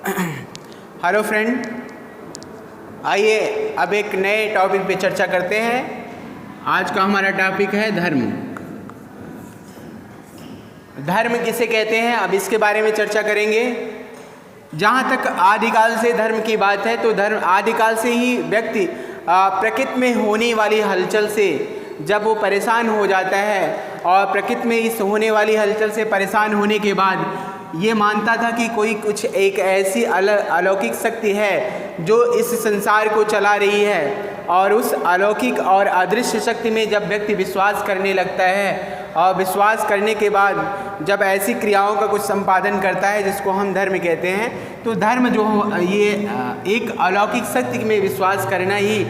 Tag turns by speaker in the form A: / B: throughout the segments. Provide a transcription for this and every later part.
A: Hello friend, आइए अब एक नए टॉपिक पे चर्चा करते हैं। आज का हमारा टॉपिक है धर्म। धर्म किसे कहते हैं, अब इसके बारे में चर्चा करेंगे। जहाँ तक आदिकाल से धर्म की बात है तो धर्म आदिकाल से ही व्यक्ति प्रकृति में होने वाली हलचल से जब वो परेशान हो जाता है और प्रकृति में इस होने वाली हलचल से परेशान होने के बाद ये मानता था कि कोई कुछ एक ऐसी अलौकिक शक्ति है जो इस संसार को चला रही है, और उस अलौकिक और अदृश्य शक्ति में जब व्यक्ति विश्वास करने लगता है और विश्वास करने के बाद जब ऐसी क्रियाओं का कुछ संपादन करता है जिसको हम धर्म कहते हैं, तो धर्म जो ये एक अलौकिक शक्ति में विश्वास करना ही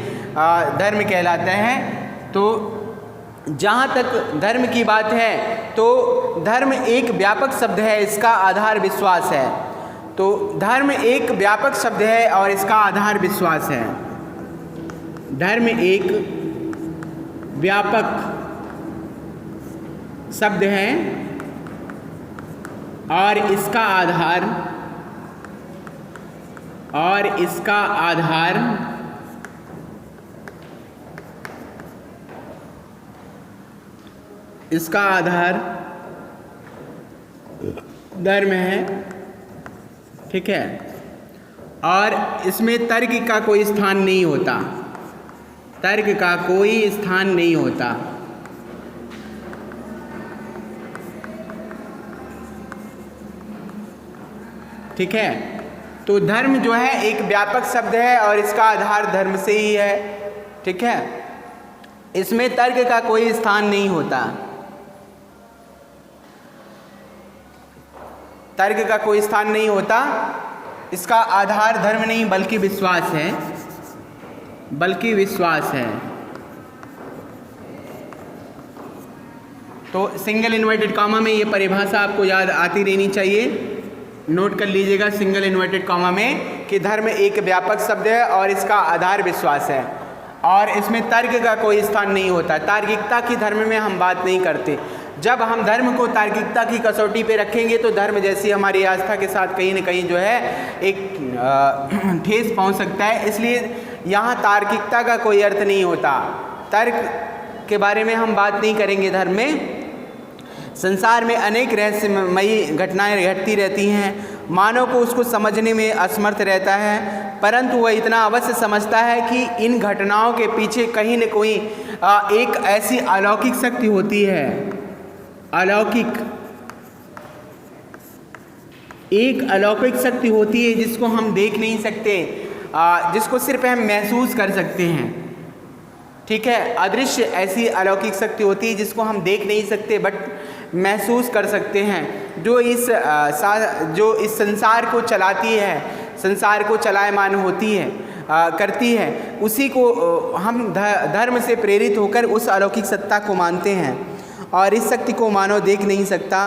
A: धर्म कहलाता है। तो जहाँ तक धर्म की बात है तो धर्म एक व्यापक शब्द है, इसका आधार विश्वास है। तो धर्म एक व्यापक शब्द है और इसका आधार विश्वास है। धर्म एक व्यापक शब्द है और इसका आधार धर्म है, ठीक है। और इसमें तर्क का कोई स्थान नहीं होता, तर्क का कोई स्थान नहीं होता। ठीक है, तो धर्म जो है एक व्यापक शब्द है और इसका आधार धर्म से ही है, ठीक है। इसमें तर्क का कोई स्थान नहीं होता, तर्क का कोई स्थान नहीं होता। इसका आधार धर्म नहीं बल्कि विश्वास है, तो सिंगल इन्वर्टेड कॉमा में ये परिभाषा आपको याद आती रहनी चाहिए। नोट कर लीजिएगा सिंगल इन्वर्टेड कॉमा में कि धर्म एक व्यापक शब्द है और इसका आधार विश्वास है और इसमें तर्क का कोई स्थान नहीं होता। तार्किकता की धर्म में हम बात नहीं करते। जब हम धर्म को तार्किकता की कसौटी पे रखेंगे तो धर्म जैसी हमारी आस्था के साथ कहीं न कहीं जो है एक ठेस पहुंच सकता है। इसलिए यहाँ तार्किकता का कोई अर्थ नहीं होता। तर्क के बारे में हम बात नहीं करेंगे। धर्म में संसार में अनेक रहस्यमयी घटनाएं घटती रहती हैं, मानव को उसको समझने में असमर्थ रहता है, परंतु वह इतना अवश्य समझता है कि इन घटनाओं के पीछे कहीं न कोई एक ऐसी अलौकिक शक्ति होती है। एक अलौकिक शक्ति होती है जिसको हम देख नहीं सकते, जिसको सिर्फ हम महसूस कर सकते हैं, ठीक है। अदृश्य ऐसी अलौकिक शक्ति होती है जिसको हम देख नहीं सकते बट महसूस कर सकते हैं, जो इस संसार को चलाती है, संसार को चलायमान होती है, करती है। उसी को हम धर्म से प्रेरित होकर उस अलौकिक सत्ता को मानते हैं और इस शक्ति को मानव देख नहीं सकता।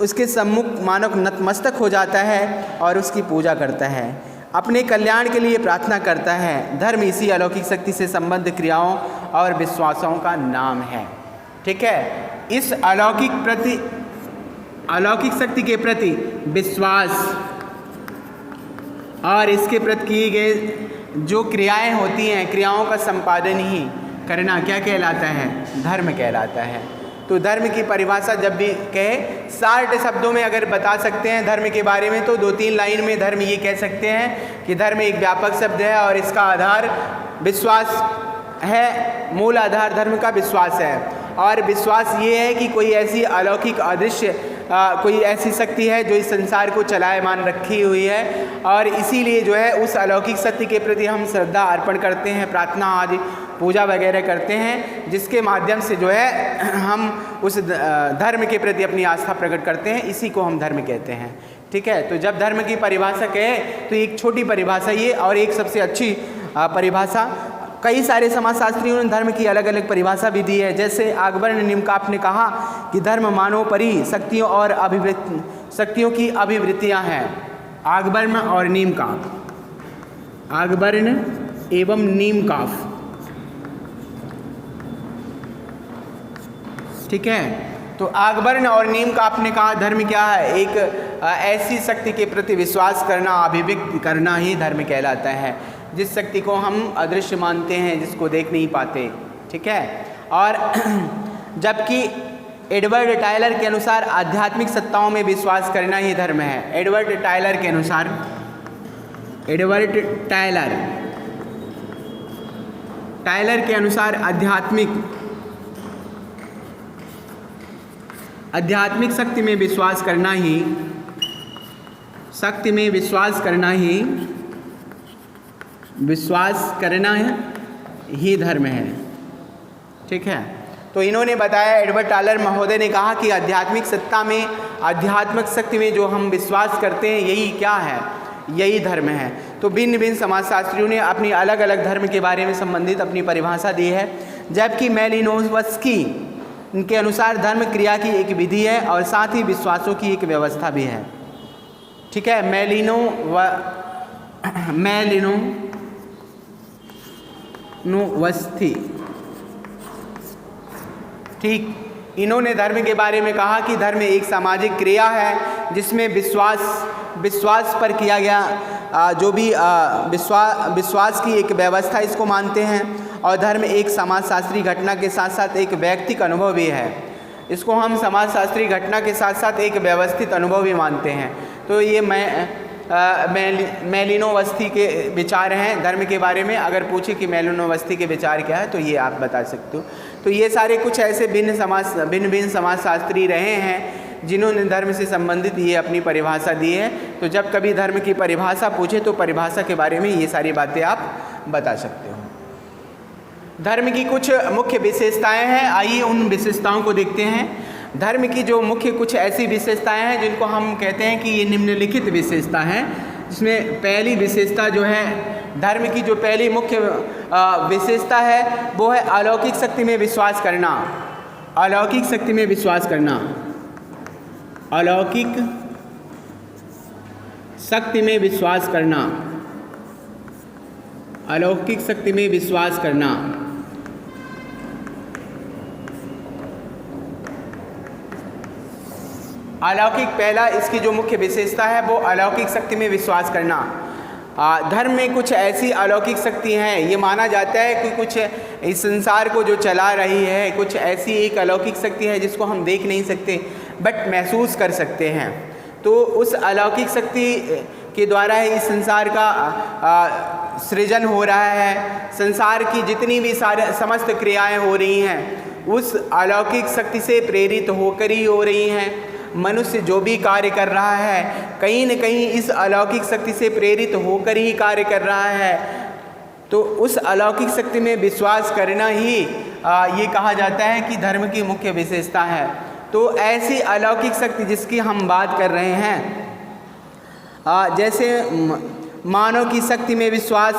A: उसके सम्मुख मानव नतमस्तक हो जाता है और उसकी पूजा करता है, अपने कल्याण के लिए प्रार्थना करता है। धर्म इसी अलौकिक शक्ति से संबद्ध क्रियाओं और विश्वासों का नाम है, ठीक है। इस अलौकिक शक्ति के प्रति विश्वास और इसके प्रति किए गए जो क्रियाएं होती हैं, क्रियाओं का संपादन ही करना क्या कहलाता है? धर्म कहलाता है। तो धर्म की परिभाषा जब भी कहे, 60 शब्दों में अगर बता सकते हैं धर्म के बारे में तो 2-3 लाइन में धर्म ये कह सकते हैं कि धर्म एक व्यापक शब्द है और इसका आधार विश्वास है। मूल आधार धर्म का विश्वास है और विश्वास ये है कि कोई ऐसी अलौकिक अदृश्य कोई ऐसी शक्ति है जो इस संसार को चलायमान रखी हुई है और इसीलिए जो है उस अलौकिक शक्ति के प्रति हम श्रद्धा अर्पण करते हैं, प्रार्थना आदि पूजा वगैरह करते हैं, जिसके माध्यम से जो है हम उस धर्म के प्रति अपनी आस्था प्रकट करते हैं। इसी को हम धर्म कहते हैं, ठीक है। तो जब धर्म की परिभाषा कहे तो एक छोटी परिभाषा ये और एक सबसे अच्छी परिभाषा। कई सारे समाजशास्त्रियों ने धर्म की अलग अलग परिभाषा भी दी है। जैसे आगबर्न निम्काफ ने कहा कि धर्म मानवोपरी शक्तियों और शक्तियों की अभिवृत्तियां हैं। आगबर्न और निम्काफ, आगबर्न एवं निम्काफ, ठीक है। तो आगबर्न और नीम का आपने कहा धर्म क्या है? एक ऐसी शक्ति के प्रति विश्वास करना, अभिव्यक्ति करना ही धर्म कहलाता है, जिस शक्ति को हम अदृश्य मानते हैं, जिसको देख नहीं पाते। ठीक है। और जबकि एडवर्ड टायलर के अनुसार आध्यात्मिक सत्ताओं में विश्वास करना ही धर्म है। एडवर्ड टायलर के अनुसार, एडवर्ड टायलर के अनुसार आध्यात्मिक शक्ति में विश्वास करना ही धर्म है। ठीक है। तो इन्होंने बताया, एडवर्ड टायलर महोदय ने कहा कि आध्यात्मिक सत्ता में, आध्यात्मिक शक्ति में जो हम विश्वास करते हैं, यही क्या है? यही धर्म है। तो भिन्न भिन्न समाजशास्त्रियों ने अपनी अलग अलग धर्म के बारे में संबंधित अपनी परिभाषा दी है। जबकि मेलिनोवस्की के अनुसार धर्म क्रिया की एक विधि है और साथ ही विश्वासों की एक व्यवस्था भी है। ठीक है। मेलिनोवस्की, ठीक, इन्होंने धर्म के बारे में कहा कि धर्म एक सामाजिक क्रिया है जिसमें विश्वास पर किया गया जो भी विश्वास की एक व्यवस्था, इसको मानते हैं। और धर्म एक समाजशास्त्री घटना के साथ साथ एक व्यक्तिक अनुभव भी है। इसको हम समाजशास्त्री घटना के साथ साथ एक व्यवस्थित अनुभव भी मानते हैं। तो ये मेलिनोवस्की के विचार हैं धर्म के बारे में। अगर पूछे कि मेलिनोवस्की के विचार क्या है, तो ये आप बता सकते हो। तो ये सारे कुछ ऐसे भिन्न भिन्न समाजशास्त्री रहे हैं जिन्होंने धर्म से संबंधित ये अपनी परिभाषा दी है। तो जब कभी धर्म की परिभाषा पूछे तो परिभाषा के बारे में ये सारी बातें आप बता सकते हो। धर्म की कुछ मुख्य विशेषताएं हैं, आइए उन विशेषताओं को देखते हैं। धर्म की जो मुख्य कुछ ऐसी विशेषताएं हैं जिनको हम कहते हैं कि ये निम्नलिखित विशेषता है। जिसमें पहली विशेषता जो है, धर्म की जो पहली मुख्य विशेषता है वो है अलौकिक शक्ति में विश्वास करना। अलौकिक शक्ति में विश्वास करना। अलौकिक शक्ति में विश्वास करना। अलौकिक शक्ति में विश्वास करना। अलौकिक, पहला इसकी जो मुख्य विशेषता है वो अलौकिक शक्ति में विश्वास करना। धर्म में कुछ ऐसी अलौकिक शक्ति हैं, ये माना जाता है कि कुछ इस संसार को जो चला रही है, कुछ ऐसी एक अलौकिक शक्ति है जिसको हम देख नहीं सकते बट महसूस कर सकते हैं। तो उस अलौकिक शक्ति के द्वारा ही इस संसार का सृजन हो रहा है। संसार की जितनी भी समस्त क्रियाएं हो रही हैं उस अलौकिक शक्ति से प्रेरित होकर ही हो रही हैं। मनुष्य जो भी कार्य कर रहा है कहीं न कहीं इस अलौकिक शक्ति से प्रेरित होकर ही कार्य कर रहा है। तो उस अलौकिक शक्ति में विश्वास करना ही ये कहा जाता है कि धर्म की मुख्य विशेषता है। तो ऐसी अलौकिक शक्ति जिसकी हम बात कर रहे हैं, जैसे मानव की शक्ति में विश्वास,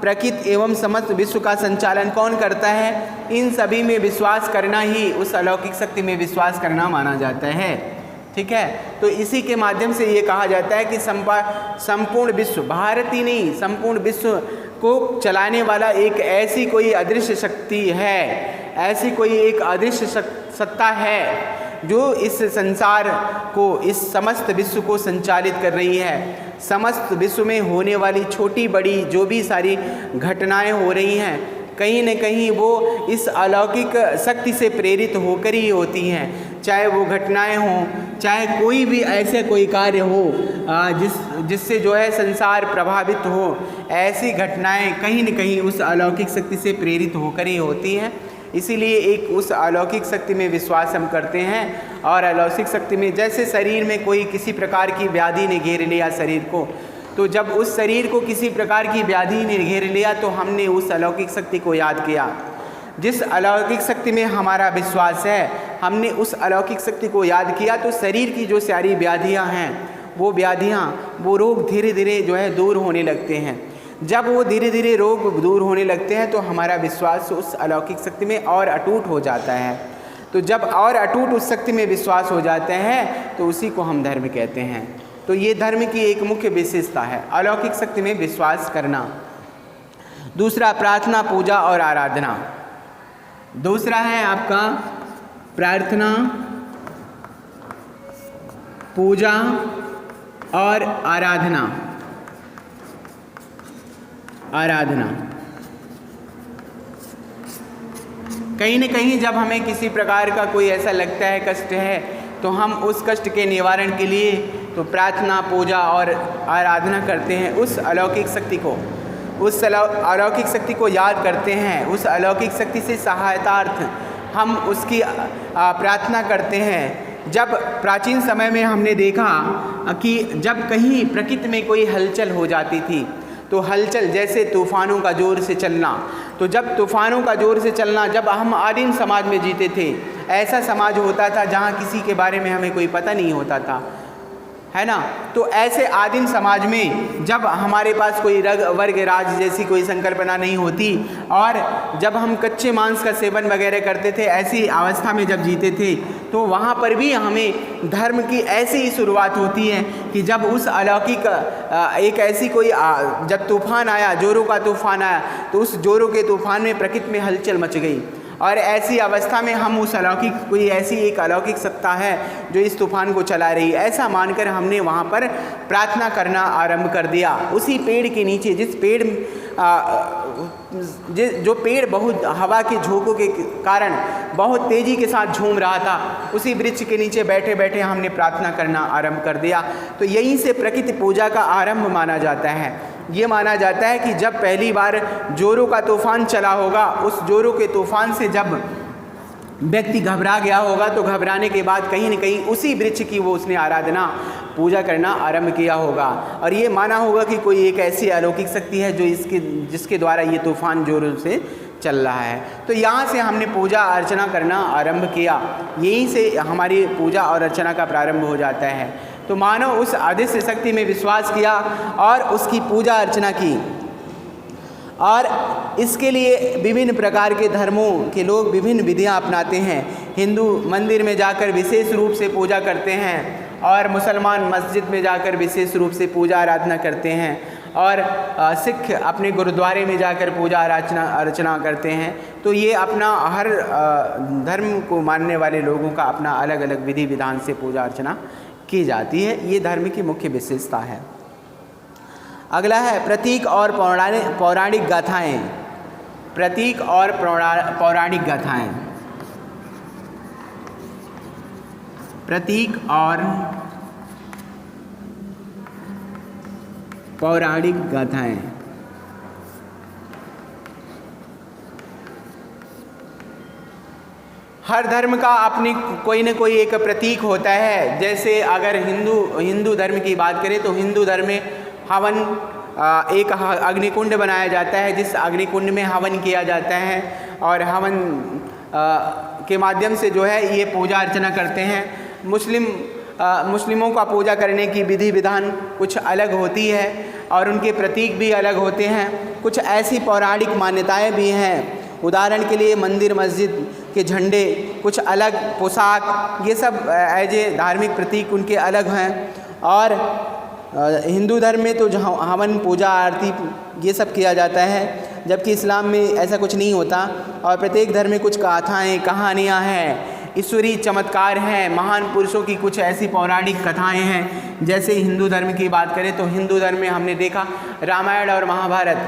A: प्रकृति एवं समस्त विश्व का संचालन कौन करता है, इन सभी में विश्वास करना ही उस अलौकिक शक्ति में विश्वास करना माना जाता है। ठीक है। तो इसी के माध्यम से ये कहा जाता है कि संपूर्ण विश्व, भारत ही नहीं संपूर्ण विश्व को चलाने वाला एक ऐसी कोई अदृश्य शक्ति है, ऐसी कोई एक अदृश्य सत्ता है जो इस संसार को, इस समस्त विश्व को संचालित कर रही है। समस्त विश्व में होने वाली छोटी बड़ी जो भी सारी घटनाएं हो रही हैं कहीं न कहीं वो इस अलौकिक शक्ति से प्रेरित होकर ही होती हैं। चाहे वो घटनाएं हों, चाहे कोई भी ऐसे कोई कार्य हो जिससे जो है संसार प्रभावित हो, ऐसी घटनाएं कहीं न कहीं उस अलौकिक शक्ति से प्रेरित होकर ही होती हैं। इसीलिए एक उस अलौकिक शक्ति में विश्वास हम करते हैं। और अलौकिक शक्ति में, जैसे शरीर में कोई किसी प्रकार की व्याधि ने घेर लिया शरीर को, तो जब उस शरीर को किसी प्रकार की व्याधि ने घेर लिया तो हमने उस अलौकिक शक्ति को याद किया। जिस अलौकिक शक्ति में हमारा विश्वास है, हमने उस अलौकिक शक्ति को याद किया तो शरीर की जो सारी व्याधियाँ हैं, वो व्याधियाँ, वो रोग धीरे धीरे जो है दूर होने लगते हैं। जब वो धीरे धीरे रोग दूर होने लगते हैं तो हमारा विश्वास उस अलौकिक शक्ति में और अटूट हो जाता है। तो जब और अटूट उस शक्ति में विश्वास हो जाते हैं तो उसी को हम धर्म कहते हैं। तो ये धर्म की एक मुख्य विशेषता है, अलौकिक शक्ति में विश्वास करना। दूसरा, प्रार्थना, पूजा और आराधना। दूसरा है आपका प्रार्थना, पूजा और आराधना। कहीं न कहीं जब हमें किसी प्रकार का कोई ऐसा लगता है, कष्ट है, तो हम उस कष्ट के निवारण के लिए तो प्रार्थना, पूजा और आराधना करते हैं। उस अलौकिक शक्ति को याद करते हैं। उस अलौकिक शक्ति से सहायतार्थ हम उसकी प्रार्थना करते हैं। जब प्राचीन समय में हमने देखा कि जब कहीं प्रकृति में कोई हलचल हो जाती थी, तो हलचल जैसे तूफ़ानों का ज़ोर से चलना, तो जब तूफ़ानों का ज़ोर से चलना, जब हम आदिम समाज में जीते थे, ऐसा समाज होता था जहाँ किसी के बारे में हमें कोई पता नहीं होता था, है ना। तो ऐसे आदिम समाज में जब हमारे पास कोई वर्ग राज जैसी कोई संकल्पना नहीं होती और जब हम कच्चे मांस का सेवन वगैरह करते थे, ऐसी अवस्था में जब जीते थे, तो वहाँ पर भी हमें धर्म की ऐसी ही शुरुआत होती है कि जब उस अलौकिक एक ऐसी कोई जब तूफ़ान आया, जोरों का तूफ़ान आया, तो उस जोरों के तूफ़ान में प्रकृति में हलचल मच गई और ऐसी अवस्था में हम उस अलौकिक, कोई ऐसी एक अलौकिक सत्ता है जो इस तूफ़ान को चला रही है, ऐसा मानकर हमने वहाँ पर प्रार्थना करना आरंभ कर दिया। उसी पेड़ के नीचे, जो पेड़ बहुत हवा के झोंकों के कारण बहुत तेज़ी के साथ झूम रहा था, उसी वृक्ष के नीचे बैठे बैठे हमने प्रार्थना करना आरंभ कर दिया। तो यहीं से प्रकृति पूजा का आरंभ माना जाता है। ये माना जाता है कि जब पहली बार जोरों का तूफ़ान चला होगा, उस जोरों के तूफ़ान से जब व्यक्ति घबरा गया होगा, तो घबराने के बाद कहीं न कहीं उसी वृक्ष की उसने आराधना, पूजा करना आरंभ किया होगा और ये माना होगा कि कोई एक ऐसी अलौकिक शक्ति है जो जिसके द्वारा ये तूफ़ान जोरों से चल रहा है। तो यहाँ से हमने पूजा अर्चना करना आरंभ किया, यहीं से हमारी पूजा और अर्चना का प्रारंभ हो जाता है। तो मानो उस अदृश्य शक्ति में विश्वास किया और उसकी पूजा अर्चना की। और इसके लिए विभिन्न प्रकार के धर्मों के लोग विभिन्न विधियां अपनाते हैं। हिंदू मंदिर में जाकर विशेष रूप से पूजा करते हैं और मुसलमान मस्जिद में जाकर विशेष रूप से पूजा आराधना करते हैं और सिख अपने गुरुद्वारे में जाकर पूजा अर्चना करते हैं। तो ये अपना हर धर्म को मानने वाले लोगों का अपना अलग अलग विधि विधान से पूजा अर्चना की जाती है। ये धर्म की मुख्य विशेषता है। अगला है प्रतीक और पौराणिक गाथाएँ। प्रतीक और पौराणिक गाथाएँ। प्रतीक और पौराणिक गाथाएँ। हर धर्म का अपनी कोई न कोई एक प्रतीक होता है। जैसे अगर हिंदू धर्म की बात करें तो हिंदू धर्म में हवन, एक अग्निकुंड बनाया जाता है, जिस अग्निकुंड में हवन किया जाता है और हवन के माध्यम से जो है ये पूजा अर्चना करते हैं। मुस्लिमों का पूजा करने की विधि विधान कुछ अलग होती है और उनके प्रतीक भी अलग होते हैं। कुछ ऐसी पौराणिक मान्यताएं भी हैं। उदाहरण के लिए मंदिर मस्जिद के झंडे, कुछ अलग पोशाक, ये सब एज ए धार्मिक प्रतीक उनके अलग हैं। और हिंदू धर्म में तो जहाँ हवन, पूजा, आरती ये सब किया जाता है, जबकि इस्लाम में ऐसा कुछ नहीं होता। और प्रत्येक धर्म में कुछ गाथाएँ, कहानियाँ हैं, ईश्वरीय चमत्कार हैं, महान पुरुषों की कुछ ऐसी पौराणिक कथाएं हैं। जैसे हिंदू धर्म की बात करें तो हिंदू धर्म में हमने देखा रामायण और महाभारत।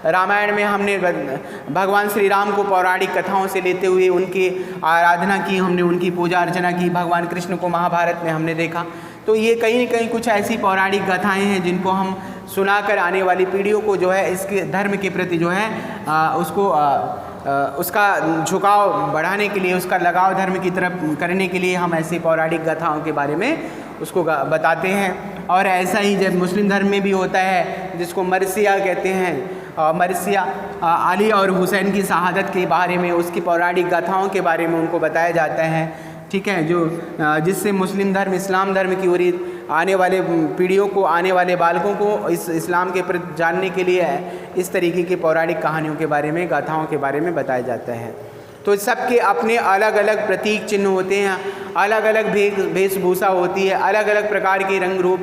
A: रामायण में हमने भगवान श्री राम को पौराणिक कथाओं से लेते हुए उनकी आराधना की, हमने उनकी पूजा अर्चना की। भगवान कृष्ण को महाभारत में हमने देखा। तो ये कहीं न कहीं कुछ ऐसी पौराणिक गाथाएं हैं जिनको हम सुनाकर आने वाली पीढ़ियों को जो है इसके धर्म के प्रति जो है उसका झुकाव बढ़ाने के लिए, उसका लगाव धर्म की तरफ करने के लिए हम ऐसी पौराणिक गाथाओं के बारे में उसको बताते हैं। और ऐसा ही जब मुस्लिम धर्म में भी होता है, जिसको मरसिया कहते हैं। मरसिया अली और हुसैन की शहादत के बारे में, उसकी पौराणिक गाथाओं के बारे में उनको बताया जाता है, ठीक है, जो जिससे मुस्लिम धर्म, इस्लाम धर्म की ओर आने वाले पीढ़ियों को, आने वाले बालकों को इस इस्लाम के प्रति जानने के लिए इस तरीके की पौराणिक कहानियों के बारे में, गाथाओं के बारे में बताया जाता है। तो सबके अपने अलग अलग प्रतीक चिन्ह होते हैं, अलग अलग वेशभूषा होती है, अलग अलग प्रकार के रंग रूप।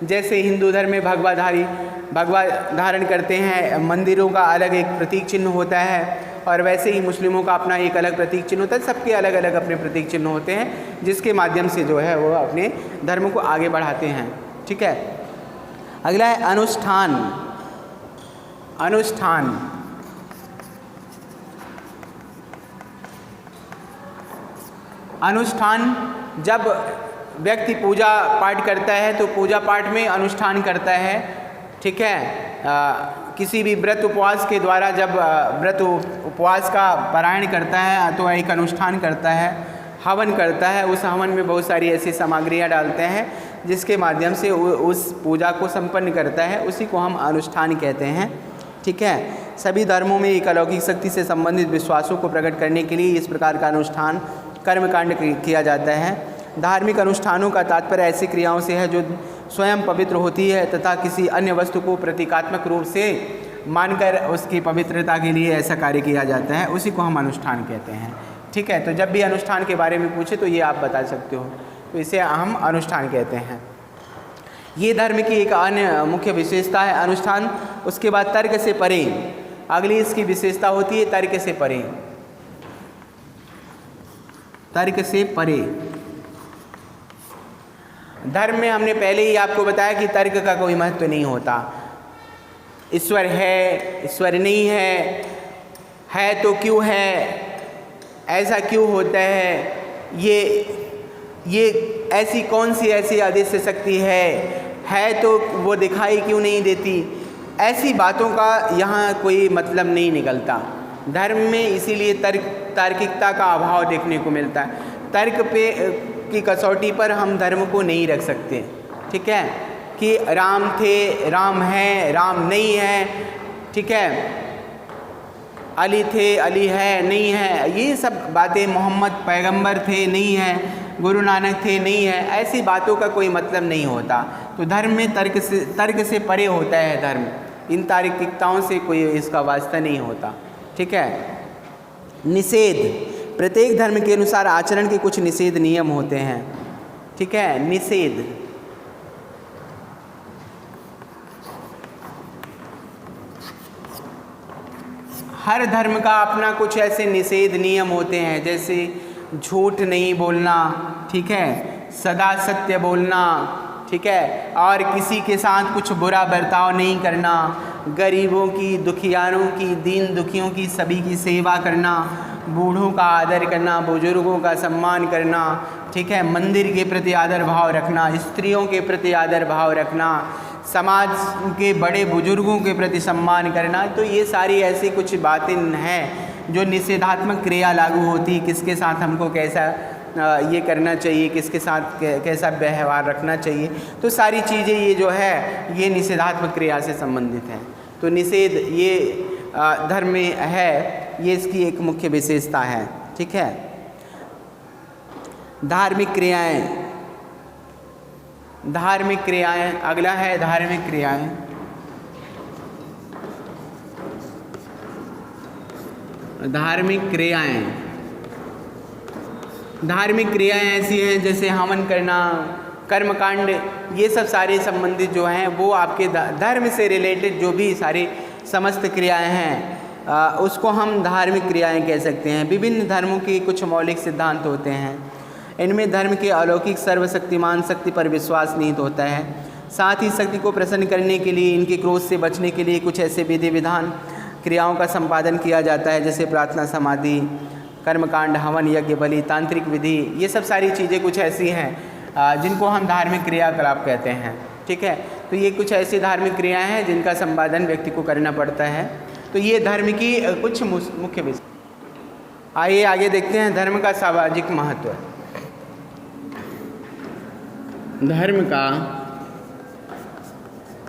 A: जैसे हिंदू धर्म में भगवा धारण करते हैं, मंदिरों का अलग एक प्रतीक चिन्ह होता है। और वैसे ही मुस्लिमों का अपना एक अलग प्रतीक चिन्ह होता है। सबके अलग अलग अपने प्रतीक चिन्ह होते हैं जिसके माध्यम से जो है वो अपने धर्म को आगे बढ़ाते हैं। ठीक है, अगला है अनुष्ठान। अनुष्ठान अनुष्ठान जब व्यक्ति पूजा पाठ करता है तो पूजा पाठ में अनुष्ठान करता है। ठीक है, किसी भी व्रत उपवास के द्वारा जब व्रत उपवास का पारायण करता है तो एक अनुष्ठान करता है, हवन करता है। उस हवन में बहुत सारी ऐसी सामग्रियाँ डालते हैं जिसके माध्यम से उस पूजा को संपन्न करता है, उसी को हम अनुष्ठान कहते हैं। ठीक है, सभी धर्मों में एक अलौकिक शक्ति से संबंधित विश्वासों को प्रकट करने के लिए इस प्रकार का अनुष्ठान कर्मकांड किया जाता है। धार्मिक अनुष्ठानों का तात्पर्य ऐसी क्रियाओं से है जो स्वयं पवित्र होती है तथा किसी अन्य वस्तु को प्रतीकात्मक रूप से मानकर उसकी पवित्रता के लिए ऐसा कार्य किया जाता है, उसी को हम अनुष्ठान कहते हैं। ठीक है, तो जब भी अनुष्ठान के बारे में पूछे तो ये आप बता सकते हो, तो इसे हम अनुष्ठान कहते हैं। ये धर्म की एक अन्य मुख्य विशेषता है अनुष्ठान। उसके बाद तर्क से परे, अगली इसकी विशेषता होती है तर्क से परे। तर्क से परे धर्म में हमने पहले ही आपको बताया कि तर्क का कोई महत्व नहीं होता। ईश्वर है, ईश्वर नहीं है तो क्यों है, ऐसा क्यों होता है, ये ऐसी कौन सी ऐसी अदृश्य शक्ति है तो वो दिखाई क्यों नहीं देती, ऐसी बातों का यहाँ कोई मतलब नहीं निकलता धर्म में। इसीलिए तार्किकता का अभाव देखने को मिलता है। तर्क पे की कसौटी पर हम धर्म को नहीं रख सकते। ठीक है, कि राम थे, राम है, राम नहीं है। ठीक है, अली थे, अली है, नहीं है, ये सब बातें, मोहम्मद पैगंबर थे, नहीं है, गुरु नानक थे, नहीं है, ऐसी बातों का कोई मतलब नहीं होता। तो धर्म में तर्क से परे होता है धर्म, इन तार्किकताओं से कोई इसका वास्ता नहीं होता। ठीक है, निषेध, प्रत्येक धर्म के अनुसार आचरण के कुछ निषेध नियम होते हैं। ठीक है, निषेध हर धर्म का अपना कुछ ऐसे निषेध नियम होते हैं, जैसे झूठ नहीं बोलना, ठीक है, सदा सत्य बोलना, ठीक है, और किसी के साथ कुछ बुरा बर्ताव नहीं करना, गरीबों की, दुखियारों की, दीन दुखियों की सभी की सेवा करना, बूढ़ों का आदर करना, बुजुर्गों का सम्मान करना, ठीक है, मंदिर के प्रति आदर भाव रखना, स्त्रियों के प्रति आदर भाव रखना, समाज के बड़े बुजुर्गों के प्रति सम्मान करना। तो ये सारी ऐसी कुछ बातें हैं जो निषेधात्मक क्रिया लागू होती, किसके साथ हमको कैसा ये करना चाहिए, किसके साथ कैसा व्यवहार रखना चाहिए। तो सारी चीज़ें ये जो है ये निषेधात्मक क्रिया से संबंधित हैं। तो निषेध ये धर्म में है, ये इसकी एक मुख्य विशेषता है। ठीक है, धार्मिक क्रियाएं, धार्मिक क्रियाएं अगला है धार्मिक क्रियाएं। धार्मिक क्रियाएं, धार्मिक क्रियाएं ऐसी हैं जैसे हवन करना, कर्मकांड, ये सब सारे संबंधित जो हैं वो आपके धर्म से रिलेटेड जो भी सारी समस्त क्रियाएं हैं उसको हम धार्मिक क्रियाएं कह सकते हैं। विभिन्न धर्मों के कुछ मौलिक सिद्धांत होते हैं, इनमें धर्म के अलौकिक सर्वशक्तिमान शक्ति पर विश्वास निहित होता है। साथ ही शक्ति को प्रसन्न करने के लिए, इनके क्रोध से बचने के लिए कुछ ऐसे विधि विधान क्रियाओं का संपादन किया जाता है, जैसे प्रार्थना, समाधि, कर्मकांड, हवन, यज्ञ, बलि, तांत्रिक विधि। ये सब सारी चीज़ें कुछ ऐसी हैं जिनको हम धार्मिक क्रियाकलाप कहते हैं। ठीक है, तो ये कुछ ऐसी धार्मिक क्रियाएं हैं जिनका संपादन व्यक्ति को करना पड़ता है। तो ये धर्म की कुछ मुख्य विषय। आइए आगे देखते हैं धर्म का सामाजिक महत्व। धर्म का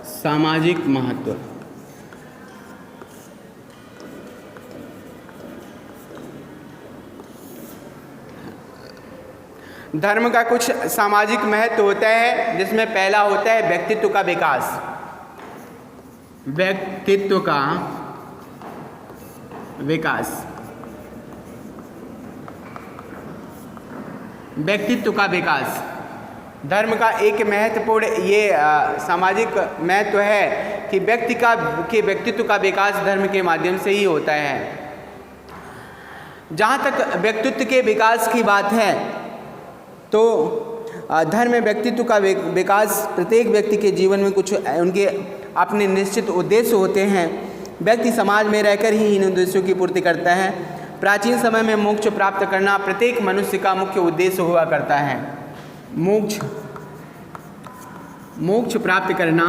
A: सामाजिक महत्व। धर्म का कुछ सामाजिक महत्व होता है, जिसमें पहला होता है व्यक्तित्व का विकास। व्यक्तित्व का विकास, व्यक्तित्व का विकास धर्म का एक महत्वपूर्ण ये सामाजिक महत्व है कि व्यक्तित्व का विकास धर्म के माध्यम से ही होता है। जहाँ तक व्यक्तित्व के विकास की बात है तो धर्म व्यक्तित्व का विकास प्रत्येक व्यक्ति के जीवन में कुछ उनके अपने निश्चित उद्देश्य होते हैं। व्यक्ति समाज में रहकर ही इन उद्देश्यों की पूर्ति करता है। प्राचीन समय में मोक्ष प्राप्त करना प्रत्येक मनुष्य का मुख्य उद्देश्य हुआ करता है। मोक्ष प्राप्त करना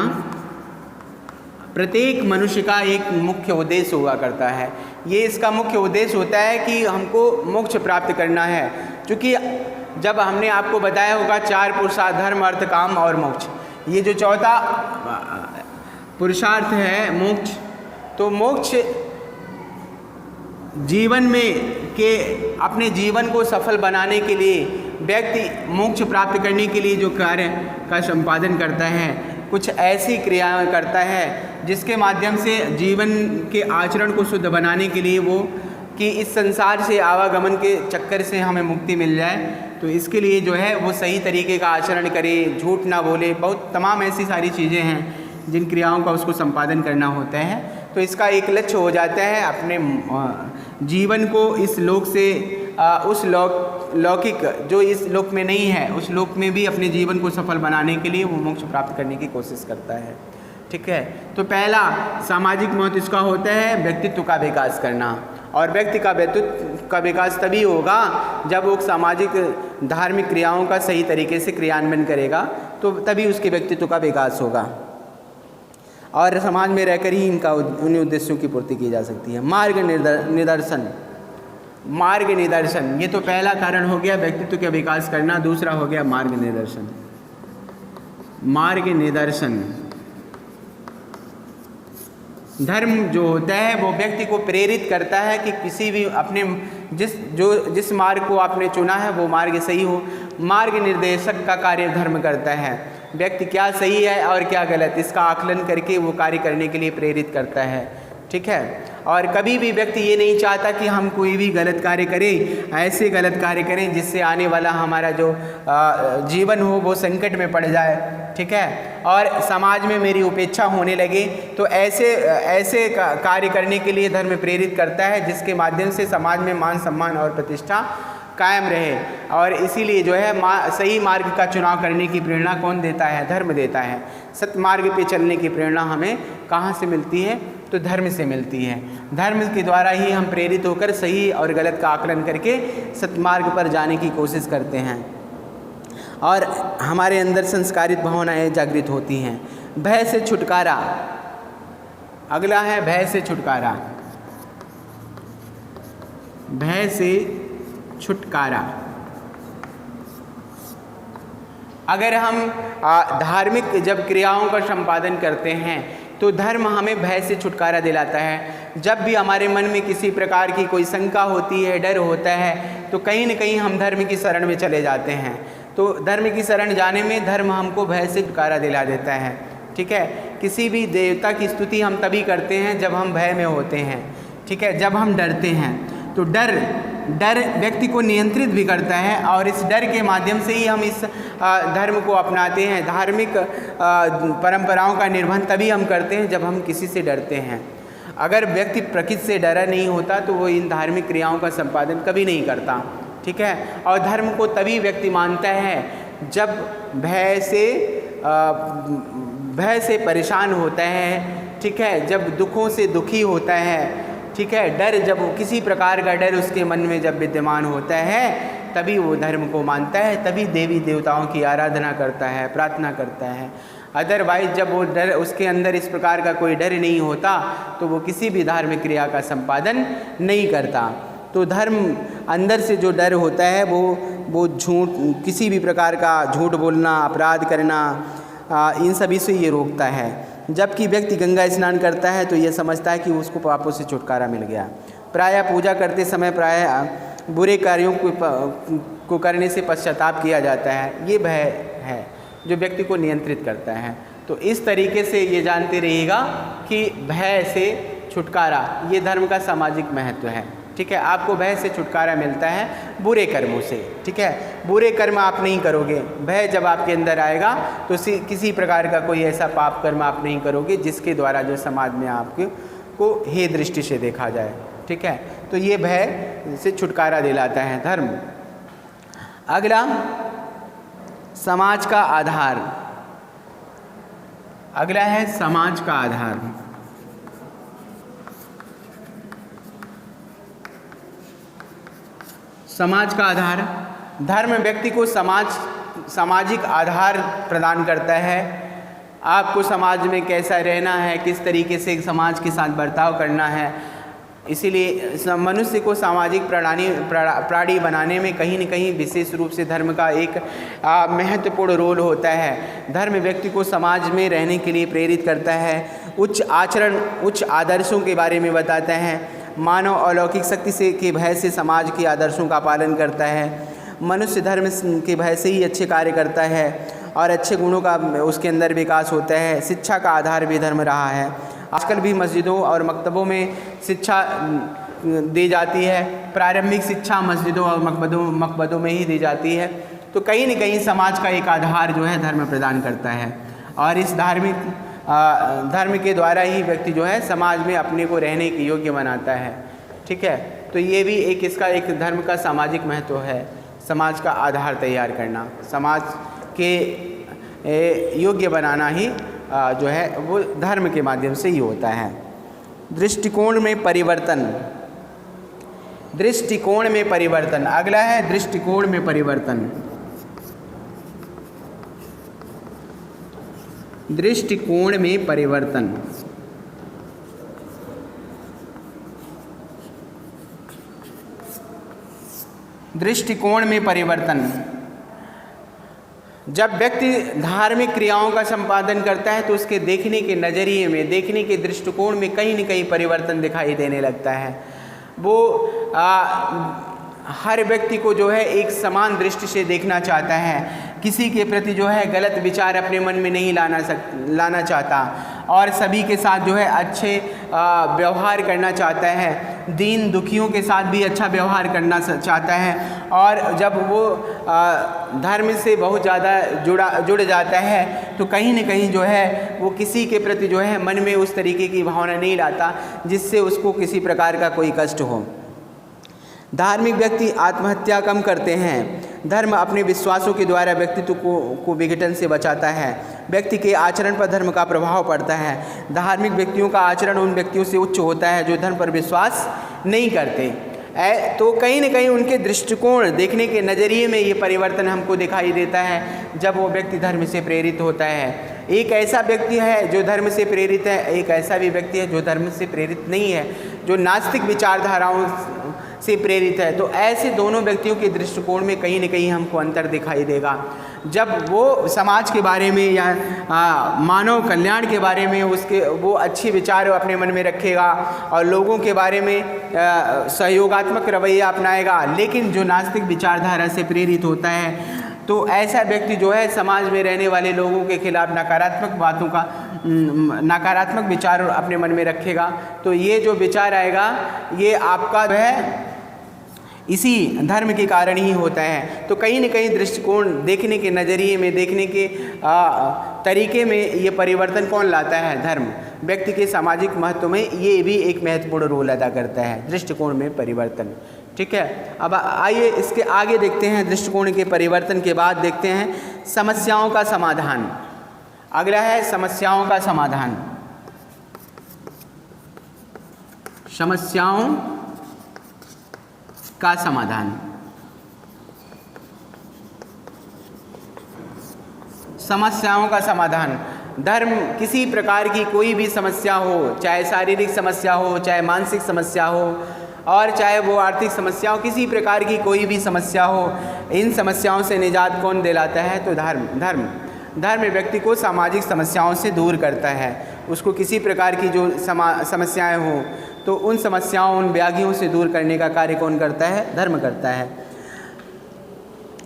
A: प्रत्येक मनुष्य का एक मुख्य उद्देश्य हुआ करता है। ये इसका मुख्य उद्देश्य होता है कि हमको मोक्ष प्राप्त करना है। क्योंकि जब हमने आपको बताया होगा 4 पुरुषार्थ, धर्म, अर्थ, काम और मोक्ष, ये जो चौथा पुरुषार्थ है मोक्ष, तो मोक्ष जीवन में के अपने जीवन को सफल बनाने के लिए व्यक्ति मोक्ष प्राप्त करने के लिए जो कार्य का संपादन करता है, कुछ ऐसी क्रियाएं करता है जिसके माध्यम से जीवन के आचरण को शुद्ध बनाने के लिए वो कि इस संसार से आवागमन के चक्कर से हमें मुक्ति मिल जाए, तो इसके लिए जो है वो सही तरीके का आचरण करे, झूठ ना बोले, बहुत तमाम ऐसी सारी चीज़ें हैं जिन क्रियाओं का उसको संपादन करना होता है। तो इसका एक लक्ष्य हो जाता है अपने जीवन को इस लोक से उस लौकिक जो इस लोक में नहीं है उस लोक में भी अपने जीवन को सफल बनाने के लिए वो मोक्ष प्राप्त करने की कोशिश करता है। ठीक है, तो पहला सामाजिक महत्व इसका होता है व्यक्तित्व का विकास करना। और व्यक्ति का व्यक्तित्व का विकास तभी होगा जब वो सामाजिक धार्मिक क्रियाओं का सही तरीके से क्रियान्वयन करेगा, तो तभी उसके व्यक्तित्व का विकास होगा और समाज में रहकर ही इनका उन उद्देश्यों की पूर्ति की जा सकती है। मार्ग निर्दर्शन, ये तो पहला कारण हो गया व्यक्तित्व का विकास करना। दूसरा हो गया मार्ग निर्दर्शन। धर्म जो होता है वो व्यक्ति को प्रेरित करता है कि किसी भी अपने जिस मार्ग को आपने चुना है वो मार्ग सही हो। मार्ग निर्देशक का कार्य धर्म करता है। व्यक्ति क्या सही है और क्या गलत, इसका आकलन करके वो कार्य करने के लिए प्रेरित करता है। ठीक है, और कभी भी व्यक्ति ये नहीं चाहता कि हम कोई भी गलत कार्य करें, ऐसे गलत कार्य करें जिससे आने वाला हमारा जो जीवन हो वो संकट में पड़ जाए। ठीक है, और समाज में मेरी उपेक्षा होने लगे, तो ऐसे कार्य करने के लिए धर्म प्रेरित करता है जिसके माध्यम से समाज में मान सम्मान और प्रतिष्ठा कायम रहे। और इसीलिए जो है सही मार्ग का चुनाव करने की प्रेरणा कौन देता है? धर्म देता है। सत्य मार्ग पे चलने की प्रेरणा हमें कहाँ से मिलती है? तो धर्म से मिलती है। धर्म के द्वारा ही हम प्रेरित होकर सही और गलत का आकलन करके सत्मार्ग पर जाने की कोशिश करते हैं और हमारे अंदर संस्कारित भावनाएं जागृत होती हैं। भय से छुटकारा, अगला है भय से छुटकारा। भय से छुटकारा, अगर हम धार्मिक जब क्रियाओं का संपादन करते हैं तो धर्म हमें भय से छुटकारा दिलाता है। जब भी हमारे मन में किसी प्रकार की कोई शंका होती है, डर होता है, तो कहीं न कहीं हम धर्म की शरण में चले जाते हैं। तो धर्म की शरण जाने में धर्म हमको भय से छुटकारा दिला देता है। ठीक है, किसी भी देवता की स्तुति हम तभी करते हैं जब हम भय में होते हैं। ठीक है, जब हम डरते हैं, तो डर व्यक्ति को नियंत्रित भी करता है और इस डर के माध्यम से ही हम इस धर्म को अपनाते हैं। धार्मिक परंपराओं का निर्वहन तभी हम करते हैं जब हम किसी से डरते हैं। अगर व्यक्ति प्रकृति से डरा नहीं होता तो वो इन धार्मिक क्रियाओं का संपादन कभी नहीं करता। ठीक है, और धर्म को तभी व्यक्ति मानता है जब भय से परेशान होता है। ठीक है, जब दुखों से दुखी होता है। ठीक है, डर, जब किसी प्रकार का डर उसके मन में जब विद्यमान होता है तभी वो धर्म को मानता है, तभी देवी देवताओं की आराधना करता है, प्रार्थना करता है। अदरवाइज जब वो डर उसके अंदर इस प्रकार का कोई डर नहीं होता तो वो किसी भी धार्मिक क्रिया का संपादन नहीं करता। तो धर्म अंदर से जो डर होता है वो झूठ, किसी भी प्रकार का झूठ बोलना, अपराध करना, इन सभी से ये रोकता है। जबकि व्यक्ति गंगा स्नान करता है तो ये समझता है कि उसको पापों से छुटकारा मिल गया। प्रायः पूजा करते समय प्रायः बुरे कार्यों को करने से पश्चाताप किया जाता है। ये भय है जो व्यक्ति को नियंत्रित करता है। तो इस तरीके से ये जानते रहिएगा कि भय से छुटकारा ये धर्म का सामाजिक महत्व है। ठीक है, आपको भय से छुटकारा मिलता है बुरे कर्मों से। ठीक है, बुरे कर्म आप नहीं करोगे। भय जब आपके अंदर आएगा तो किसी प्रकार का कोई ऐसा पाप कर्म आप नहीं करोगे जिसके द्वारा जो समाज में आपको हे दृष्टि से देखा जाए। ठीक है, तो ये भय से छुटकारा दिलाता है धर्म। अगला, समाज का आधार। अगला है समाज का आधार। समाज का आधार, धर्म व्यक्ति को सामाजिक आधार प्रदान करता है। आपको समाज में कैसा रहना है, किस तरीके से समाज के साथ बर्ताव करना है, इसीलिए मनुष्य को सामाजिक प्राणी बनाने में कहीं न कहीं विशेष रूप से धर्म का एक महत्वपूर्ण रोल होता है। धर्म व्यक्ति को समाज में रहने के लिए प्रेरित करता है, उच्च आचरण, उच्च आदर्शों के बारे में बताता है, मानव अलौकिक शक्ति से के भय से समाज के आदर्शों का पालन करता है, मनुष्य धर्म के भय से ही अच्छे कार्य करता है और अच्छे गुणों का उसके अंदर विकास होता है। शिक्षा का आधार भी धर्म रहा है। आजकल भी मस्जिदों और मकतबों में शिक्षा दी जाती है, प्रारंभिक शिक्षा मस्जिदों और मकबरों में ही दी जाती है। तो कहीं न कहीं समाज का एक आधार जो है धर्म प्रदान करता है और इस धर्म के द्वारा ही व्यक्ति जो है समाज में अपने को रहने के योग्य बनाता है। ठीक है, तो ये भी एक इसका एक धर्म का सामाजिक महत्व है, समाज का आधार तैयार करना, समाज के योग्य बनाना ही जो है वो धर्म के माध्यम से ही होता है। दृष्टिकोण में परिवर्तन। दृष्टिकोण में परिवर्तन, अगला है दृष्टिकोण में परिवर्तन। दृष्टिकोण में परिवर्तन, दृष्टिकोण में परिवर्तन। जब व्यक्ति धार्मिक क्रियाओं का संपादन करता है तो उसके देखने के नज़रिए में, देखने के दृष्टिकोण में कहीं न कहीं परिवर्तन दिखाई देने लगता है। वो हर व्यक्ति को जो है एक समान दृष्टि से देखना चाहता है, किसी के प्रति जो है गलत विचार अपने मन में नहीं लाना चाहता और सभी के साथ जो है अच्छे व्यवहार करना चाहता है, दीन दुखियों के साथ भी अच्छा व्यवहार करना चाहता है। और जब वो धर्म से बहुत ज़्यादा जुड़ जाता है तो कहीं न कहीं जो है वो किसी के प्रति जो है मन में उस तरीके की भावना नहीं लाता जिससे उसको किसी प्रकार का कोई कष्ट हो। धार्मिक व्यक्ति आत्महत्या कम करते हैं। धर्म अपने विश्वासों के द्वारा व्यक्तित्व को विघटन से बचाता है। व्यक्ति के आचरण पर धर्म का प्रभाव पड़ता है। धार्मिक व्यक्तियों का आचरण उन व्यक्तियों से उच्च होता है जो धर्म पर विश्वास नहीं करते। तो कहीं न कहीं उनके दृष्टिकोण, देखने के नज़रिए में ये परिवर्तन हमको दिखाई देता है जब वो व्यक्ति धर्म से प्रेरित होता है। एक ऐसा व्यक्ति है जो धर्म से प्रेरित है, एक ऐसा भी व्यक्ति है जो धर्म से प्रेरित नहीं है, जो नास्तिक विचारधाराओं से प्रेरित है। तो ऐसे दोनों व्यक्तियों के दृष्टिकोण में कहीं न कहीं हमको अंतर दिखाई देगा। जब वो समाज के बारे में या मानव कल्याण के बारे में वो अच्छे विचार अपने मन में रखेगा और लोगों के बारे में सहयोगात्मक रवैया अपनाएगा, लेकिन जो नास्तिक विचारधारा से प्रेरित होता है तो ऐसा व्यक्ति जो है समाज में रहने वाले लोगों के खिलाफ नकारात्मक विचार अपने मन में रखेगा। तो ये जो विचार आएगा ये आपका वह इसी धर्म के कारण ही होता है। तो कहीं न कहीं दृष्टिकोण, देखने के नज़रिए में, देखने के तरीके में ये परिवर्तन कौन लाता है? धर्म। व्यक्ति के सामाजिक महत्व में ये भी एक महत्वपूर्ण रोल अदा करता है, दृष्टिकोण में परिवर्तन। ठीक है, अब आइए इसके आगे देखते हैं। दृष्टिकोण के परिवर्तन के बाद देखते हैं समस्याओं का समाधान। अगला है समस्याओं का समाधान। समस्याओं का समाधान। समस्याओं का समाधान। धर्म किसी प्रकार की कोई भी समस्या हो, चाहे शारीरिक समस्या हो, चाहे मानसिक समस्या हो और चाहे वो आर्थिक समस्या हो, किसी प्रकार की कोई भी समस्या हो, इन समस्याओं से निजात कौन दिलाता है? तो धर्म व्यक्ति को सामाजिक समस्याओं से दूर करता है। उसको किसी प्रकार की जो समस्याएं हो तो उन समस्याओं, उन व्याधियों से दूर करने का कार्य कौन करता है? धर्म करता है।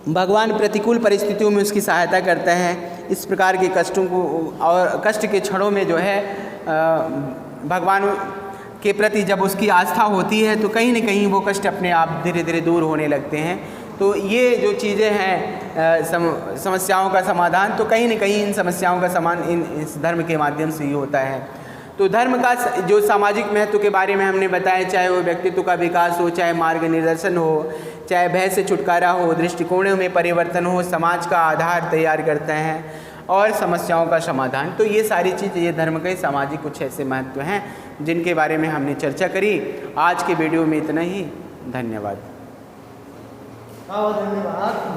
A: भगवान प्रतिकूल परिस्थितियों में उसकी सहायता करता है। इस प्रकार के कष्टों को और कष्ट के क्षणों में जो है भगवान के प्रति जब उसकी आस्था होती है तो कहीं न कहीं वो कष्ट अपने आप धीरे धीरे दूर होने लगते हैं। तो ये जो चीज़ें हैं समस्याओं का समाधान, तो कहीं न कहीं इन समस्याओं का इस धर्म के माध्यम से ही होता है। तो धर्म का जो सामाजिक महत्व के बारे में हमने बताया, चाहे वो व्यक्तित्व का विकास हो, चाहे मार्ग निर्देशन हो, चाहे भय से छुटकारा हो, दृष्टिकोणों में परिवर्तन हो, समाज का आधार तैयार करता है और समस्याओं का समाधान। तो ये सारी चीज़, ये धर्म के सामाजिक कुछ ऐसे महत्व हैं जिनके बारे में हमने चर्चा करी। आज के वीडियो में इतना ही। धन्यवाद।
B: धन्यवाद।